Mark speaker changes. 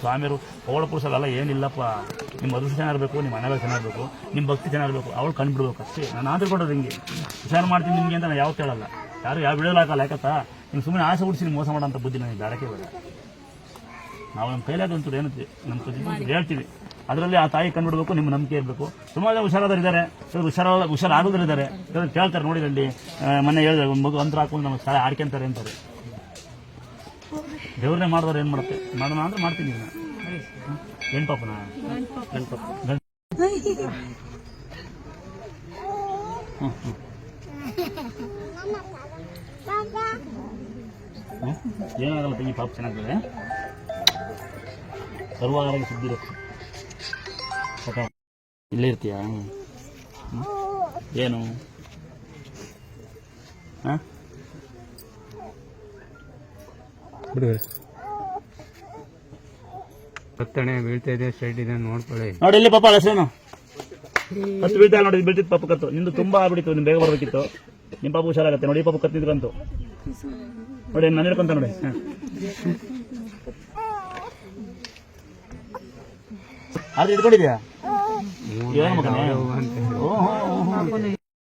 Speaker 1: ಸ್ವಾಮಿಯರು ಪೌಳ ಪುರುಷರೆಲ್ಲ ಏನಿಲ್ಲಪ್ಪ. ನಿಮ್ಮ ಅದೃಷ್ಟ ಚೆನ್ನಾಗಿರಬೇಕು, ನಿಮ್ಮ ಮನೆಗಳು ಚೆನ್ನಾಗಿರಬೇಕು, ನಿಮ್ಮ ಭಕ್ತಿ ಚೆನ್ನಾಗಿರಬೇಕು, ಅವಳು ಕಂಡುಬಿಡ್ಬೇಕು ಅಷ್ಟೇ. ನಾನು ಆದ್ರೆ ಕೊಡೋದು ಹಿಂಗೆ ವಿಚಾರ ಮಾಡ್ತೀನಿ ನಿಮಗೆ ಅಂತ ನಾನು ಯಾವತ್ತೂ ಹೇಳಲ್ಲ, ಯಾರು ಯಾವ ಬಿಡೋಲ್ಲ ಹಾಕಲ್ಲ. ಯಾಕತ್ತಾ ನೀವು ಸುಮ್ಮನೆ ಆಸೆ ಹುಡ್ಸಿ ನೀವು ಮೋಸ ಮಾಡೋಂಥ ಬುದ್ಧಿ ನನಗೆ ಬೇಡಕ್ಕೆ ಬೇಡ. ನಾವು ನಮ್ಮ ಕೈಲಾದಂತೂ ಏನಂತೀವಿ, ನಮ್ಮ ಕೈ ಹೇಳ್ತೀವಿ, ಅದರಲ್ಲಿ ಆ ತಾಯಿ ಕಂಡುಬಿಡಬೇಕು, ನಿಮ್ಮ ನಂಬಿಕೆ ಇರಬೇಕು. ಸುಮಾರು ಹುಷಾರಾದ್ರು ಇದ್ದಾರೆ, ಹುಷಾರಾಗೋದ್ರು ಇದ್ದಾರೆ, ಕೇಳ್ತಾರೆ ನೋಡಿರಲ್ಲಿ ಮೊನ್ನೆ ಹೇಳಿದ್ರೆ ಒಂದು ಮಗು ಅಂತರ ಹಾಕೊಂಡು ನಮ್ಮ ಸ್ಥಳ ಆಡ್ಕೊಂತಾರೆ ಅಂತಾರೆ. ದೇವ್ರನ್ನೇ ಮಾಡಿದವ್ರು ಏನು ಮಾಡುತ್ತೆ, ಮಾಡೋಣ ಅಂದ್ರೆ ಮಾಡ್ತೀನಿ. ಏನು ಪಾಪನ ಏನಾಗಲ್ಲ ತಂಗಿ, ಪಾಪ ಚೆನ್ನಾಗ್ತದೆ, ಸರ್ವಾಗಾರ ಸುದ್ದಿ ಇರುತ್ತೆ. ಇಲ್ಲೇ ಇರ್ತೀಯಾ? ಏನು
Speaker 2: ಕತ್ತಣೆ ಬೀಳ್ತಾ ಇದೆ, ಸೈಡ್ ಇದೆ ನೋಡ್ಕೊಳ್ಳಿ.
Speaker 1: ನೋಡಿ ಇಲ್ಲಿ ಪಾಪ ಹೆಸರೇನು ಕತ್ತು ಬೀಳ್ತಾ ನೋಡಿ, ಬೀಳ್ತಿತ್ತು ಪಾಪ ಕತ್ತು. ನಿಂದು ತುಂಬಾ ಆಗ್ಬಿಟ್ಟಿತ್ತು, ನಿಮ್ ಬೇಗ ಬರ್ಬೇಕಿತ್ತು. ನಿಮ್ಮ ಪಾಪ ಹುಷಾರಾಗತ್ತೆ ನೋಡಿ. ಪಾಪ ಕತ್ತಿದ್ರಂತು ನೋಡಿ, ನಾನು ಹೇಳ್ಕೊಂತ ನೋಡಿ. ಆದ್ರೆ ಇಟ್ಕೊಂಡಿದ್ಯಾ? ಏನು ಮಗನೇ?